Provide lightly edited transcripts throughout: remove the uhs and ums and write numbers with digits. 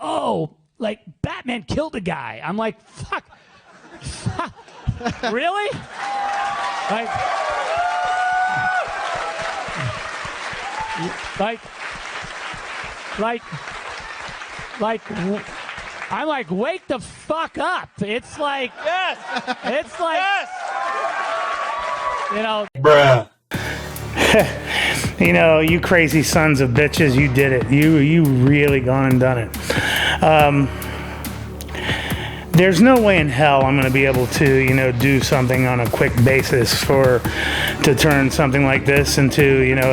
oh, like Batman killed a guy. I'm like, fuck. Really? I'm like, wake the fuck up. It's like, yes. It's like, yes. You know, bruh. You know, you crazy sons of bitches, you did it. You really gone and done it. There's no way in hell I'm going to be able to, you know, do something on a quick basis to turn something like this into, you know,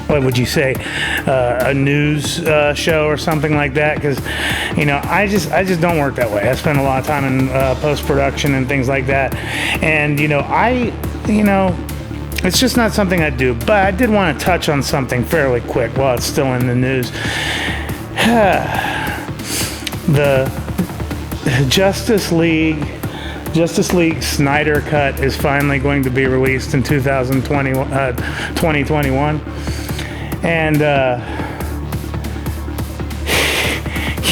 what would you say, a news show or something like that, because, you know, I just don't work that way. I spend a lot of time in post-production and things like that, and, you know, it's just not something I do. But I did want to touch on something fairly quick while it's still in the news. The Justice League Snyder Cut is finally going to be released in 2021. And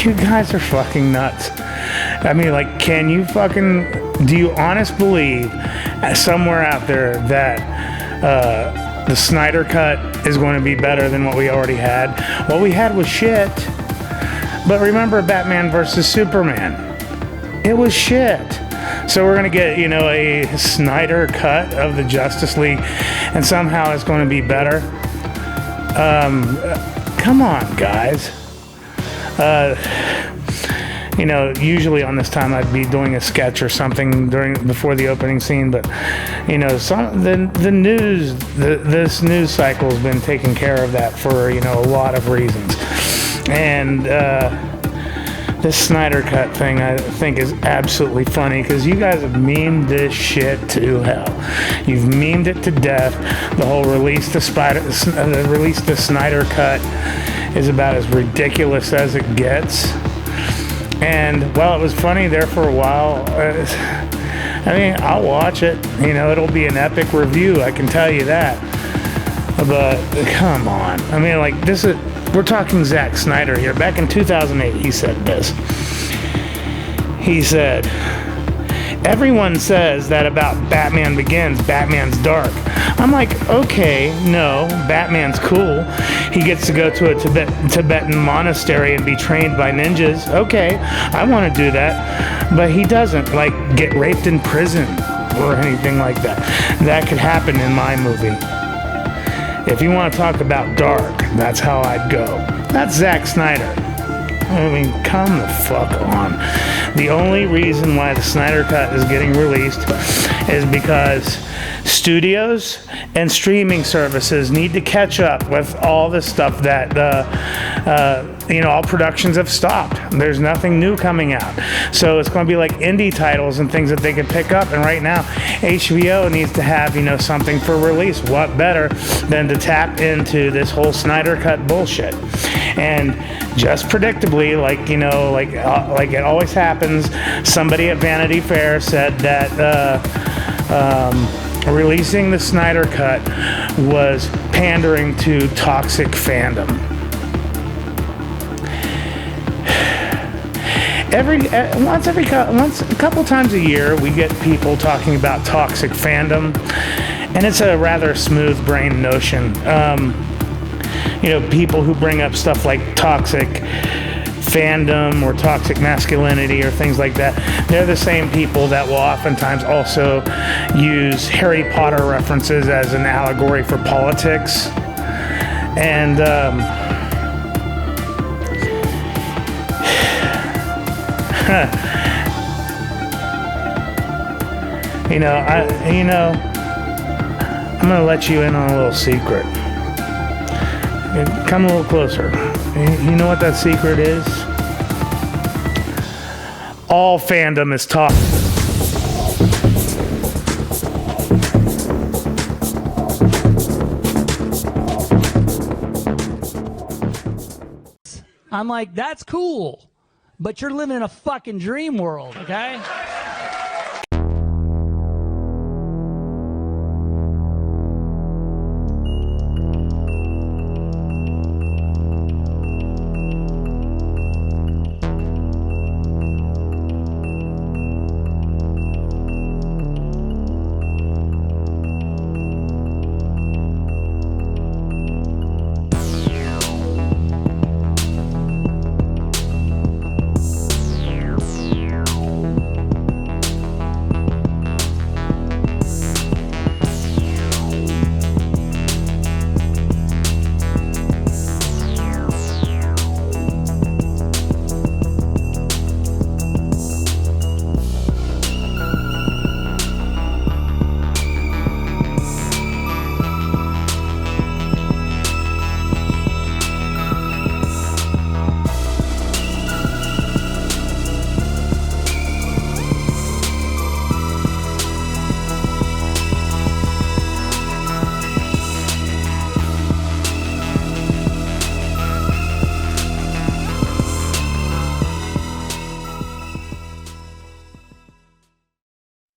you guys are fucking nuts. I mean, like, do you honestly believe somewhere out there that the Snyder Cut is going to be better than what we already had? What we had was shit. But remember Batman versus Superman? It was shit. So we're going to get, you know, a Snyder Cut of the Justice League, and somehow it's going to be better. Come on, guys. You know, usually on this time I'd be doing a sketch or something before the opening scene, but, you know, this news cycle has been taking care of that for, you know, a lot of reasons. And this Snyder Cut thing, I think, is absolutely funny, because you guys have memed this shit to hell. You've memed it to death. The whole release the Snyder Cut is about as ridiculous as it gets. And while it was funny there for a while, I mean, I'll watch it. You know, it'll be an epic review, I can tell you that. But come on. I mean, like, we're talking Zack Snyder here. Back in 2008, he said this. He said, everyone says that about Batman Begins, Batman's dark. I'm like, okay, no, Batman's cool. He gets to go to a Tibetan monastery and be trained by ninjas. Okay, I want to do that. But he doesn't, like, get raped in prison or anything like that. That could happen in my movie. If you want to talk about dark, that's how I'd go. That's Zack Snyder. I mean, come the fuck on. The only reason why the Snyder Cut is getting released is because studios and streaming services need to catch up with all the stuff that you know, all productions have stopped. There's nothing new coming out, so it's going to be like indie titles and things that they can pick up. And right now HBO needs to have, you know, something for release. What better than to tap into this whole Snyder Cut bullshit? And just predictably, like, you know, like it always happens, somebody at Vanity Fair said that releasing the Snyder Cut was pandering to toxic fandom. Once a couple times a year, we get people talking about toxic fandom, and it's a rather smooth-brained notion. You know, people who bring up stuff like toxic fandom or toxic masculinity or things like that, they're the same people that will oftentimes also use Harry Potter references as an allegory for politics. And I'm gonna let you in on a little secret. Come a little closer. You know what that secret is? All fandom is toxic. I'm like, that's cool, but you're living in a fucking dream world, okay?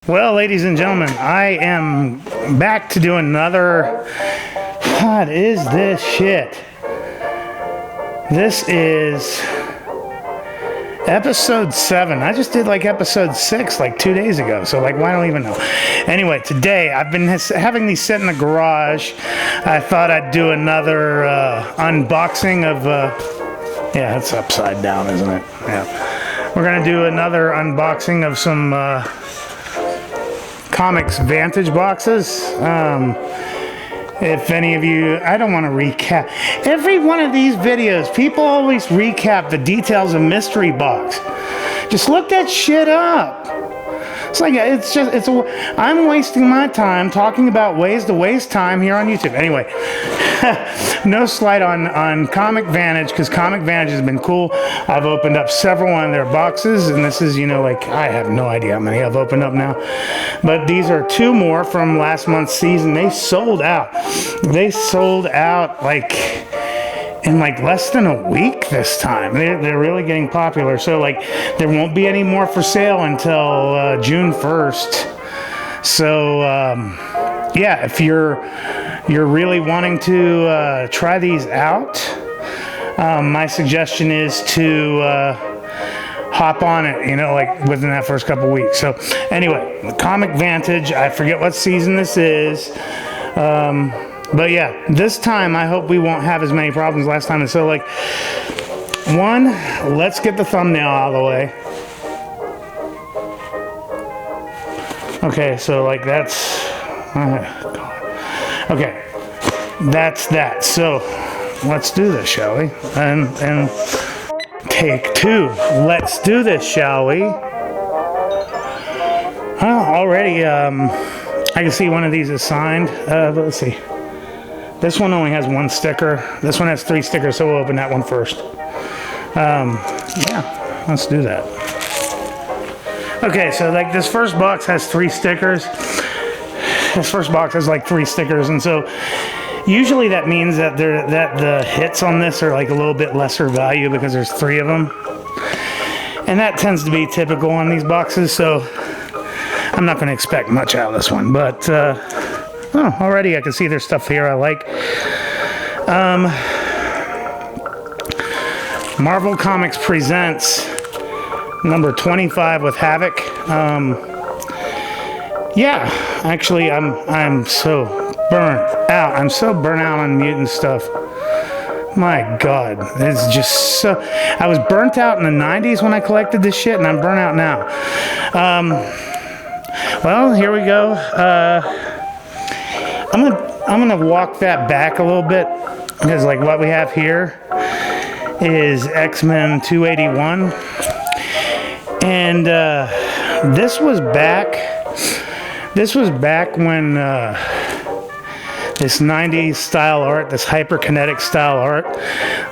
Well, ladies and gentlemen, I am back to do another... What is this shit? This is episode 7. I just did like episode 6 like 2 days ago, so like, I don't even know. Anyway, today I've been having these sit in the garage. I thought I'd do another unboxing of... yeah, it's upside down, isn't it? Yeah. We're going to do another unboxing of some... Comic Vantage boxes. If any of you, I don't want to recap every one of these videos. People always recap the details of Mystery Box. Just look that shit up. It's like, I'm wasting my time talking about ways to waste time here on YouTube. Anyway, no slight on Comic Vantage, because Comic Vantage has been cool. I've opened up several on their boxes, and this is, you know, like, I have no idea how many I've opened up now. But these are 2 more from last month's season. They sold out. They sold out, like... in like less than a week this time. They're really getting popular. So like there won't be any more for sale until June 1st. So yeah, if you're really wanting to try these out, my suggestion is to hop on it, you know, like within that first couple weeks. So anyway, Comic Vantage, I forget what season this is. But yeah, this time I hope we won't have as many problems last time. And so like, let's get the thumbnail out of the way. Okay, so like that's, okay, that's that. So let's do this, shall we? And take 2. Let's do this, shall we? Well, already, I can see one of these is signed. Let's see. This one only has 1 sticker. This one has 3 stickers, so we'll open that one first. Yeah, let's do that. Okay, so like this first box has 3 stickers. This first box has like 3 stickers, and so usually that means that the hits on this are like a little bit lesser value because there's 3 of them. And that tends to be typical on these boxes, so I'm not going to expect much out of this one, but... oh, already I can see there's stuff here I like. Marvel Comics presents number 25 with Havoc. Yeah, actually I'm so burnt out. I'm so burnt out on mutant stuff. My God, it's just so... I was burnt out in the 90s when I collected this shit, and I'm burnt out now. Well, here we go. I'm gonna walk that back a little bit, because like what we have here is X-Men 281, and this was back when this 90s style art, this hyperkinetic style art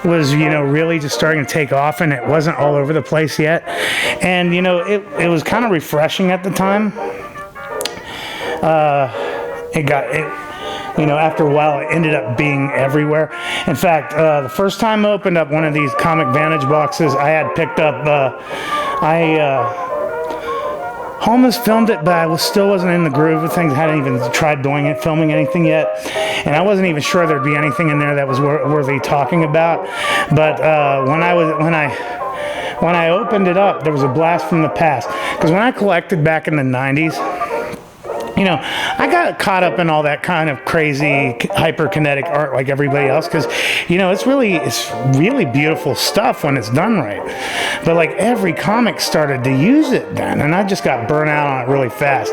was, you know, really just starting to take off, and it wasn't all over the place yet. And you know, it was kind of refreshing at the time. You know, after a while, it ended up being everywhere. In fact, the first time I opened up one of these Comic Vantage boxes, I had picked up, almost filmed it, but I still wasn't in the groove of things. I hadn't even tried filming anything yet. And I wasn't even sure there'd be anything in there that was worthy talking about. But when I opened it up, there was a blast from the past. Because when I collected back in the 90s, you know, I got caught up in all that kind of crazy hyperkinetic art like everybody else, because, you know, it's really beautiful stuff when it's done right. But like every comic started to use it then, and I just got burnt out on it really fast.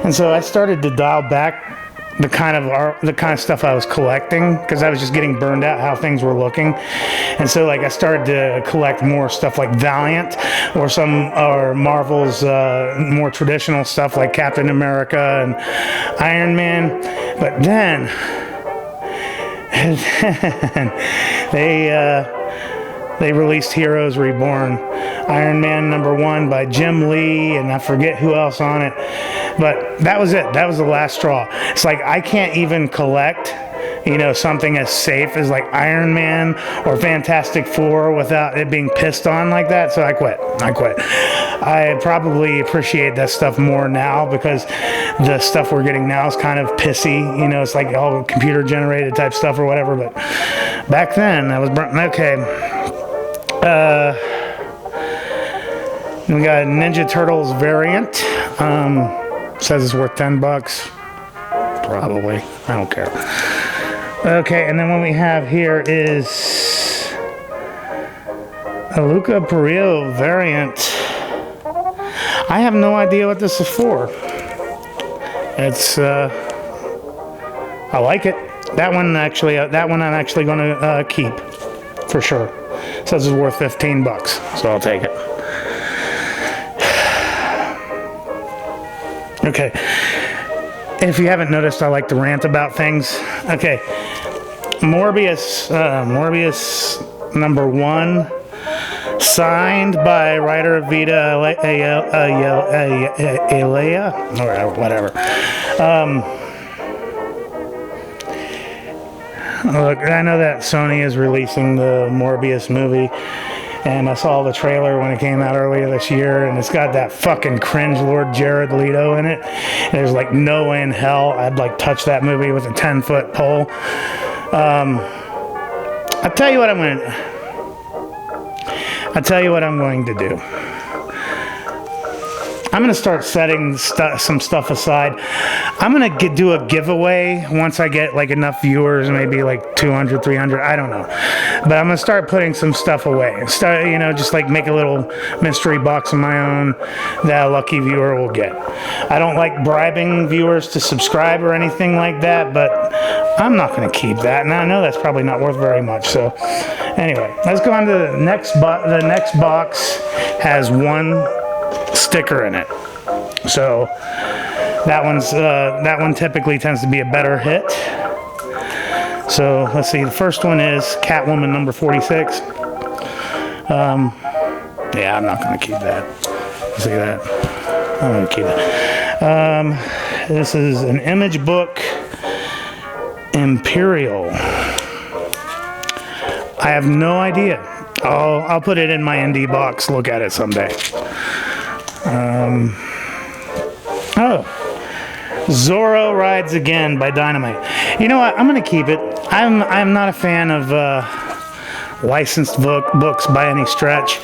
And so I started to dial back the kind of art, the kind of stuff I was collecting, because I was just getting burned out how things were looking. And so like I started to collect more stuff like Valiant or Marvel's more traditional stuff like Captain America and Iron Man. But then they released Heroes Reborn, Iron Man #1 by Jim Lee, and I forget who else on it. But that was it. That was the last straw. It's like I can't even collect you know, something as safe as like Iron Man or Fantastic Four without it being pissed on like that. So I quit. I probably appreciate that stuff more now because the stuff we're getting now is kind of pissy. You know, it's like all computer generated type stuff or whatever. But back then, that was okay. We got a Ninja Turtles variant. Says it's worth $10. Probably. I don't care. Okay, and then what we have here is a Luca Creole variant. I have no idea what this is for. It's I like it. That one I'm actually going to keep for sure. It says it's worth $15, so I'll take it. Okay. If you haven't noticed, I like to rant about things. Okay. Morbius #1, signed by writer Vita Alea, or whatever. Look, I know that Sony is releasing the Morbius movie, and I saw the trailer when it came out earlier this year, and it's got that fucking cringe Lord Jared Leto in it. There's like no way in hell I'd like touch that movie with a 10-foot pole. I'll tell you what I'm going to do. I'm going to start setting some stuff aside. I'm going to do a giveaway once I get like enough viewers, maybe like 200, 300, I don't know. But I'm going to start putting some stuff away. Start, you know, just like make a little mystery box of my own that a lucky viewer will get. I don't like bribing viewers to subscribe or anything like that, but I'm not going to keep that. And I know that's probably not worth very much. So anyway, let's go on to the next box. The next box has one sticker in it, so that one typically tends to be a better hit. So let's see, the first one is Catwoman #46. Yeah, I'm not going to keep that. See that? I'm going to keep it. This is an image book, Imperial. I have no idea. I'll put it in my indie box, look at it someday. Zorro Rides Again by Dynamite. You know what? I'm gonna keep it. I'm not a fan of licensed books by any stretch,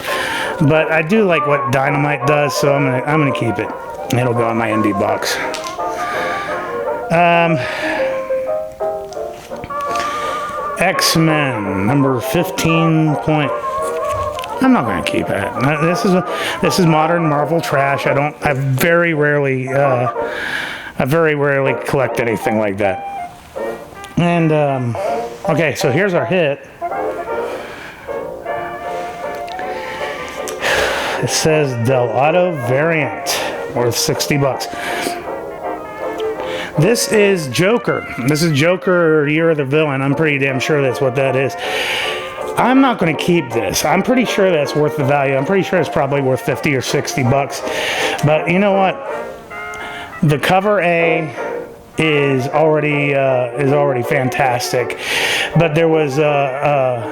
but I do like what Dynamite does, so I'm gonna keep it. It'll go in my indie box. X-Men #15. I'm not going to keep it. This is modern Marvel trash. I very rarely collect anything like that. And okay, so here's our hit. It says Del Auto variant, worth $60. This is Joker. This is Joker, Year of the Villain. I'm pretty damn sure that's what that is. I'm not going to keep this. I'm pretty sure that's worth the value. I'm pretty sure it's probably worth $50 or $60. But you know what? The cover A is already fantastic. But there was a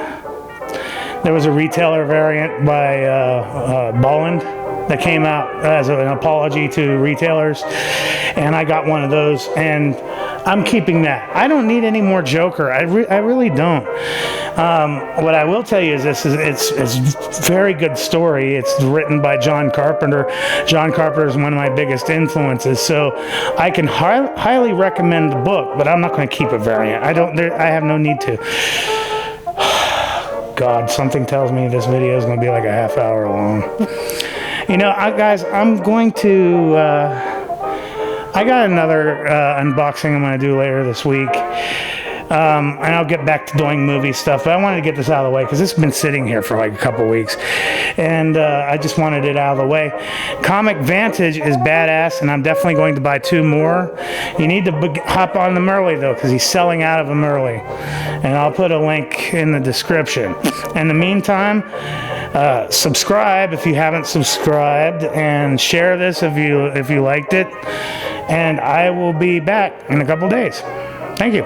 retailer variant by Bolland that came out as an apology to retailers, and I got one of those, and I'm keeping that. I don't need any more Joker. I really don't. What I will tell you is it's a very good story. It's written by John Carpenter. John Carpenter is one of my biggest influences, so I can highly recommend the book, but I'm not going to keep a variant. I have no need to. God, something tells me this video is going to be like a half hour long. You know, guys, I'm going to... I got another unboxing I'm going to do later this week. And I'll get back to doing movie stuff, but I wanted to get this out of the way because it's been sitting here for like a couple weeks, and I just wanted it out of the way. Comic Vantage is badass, and I'm definitely going to buy 2 more. You need to hop on them early though, because he's selling out of them early, and I'll put a link in the description. In the meantime, subscribe if you haven't subscribed, and share this if you liked it, and I will be back in a couple days. Thank you.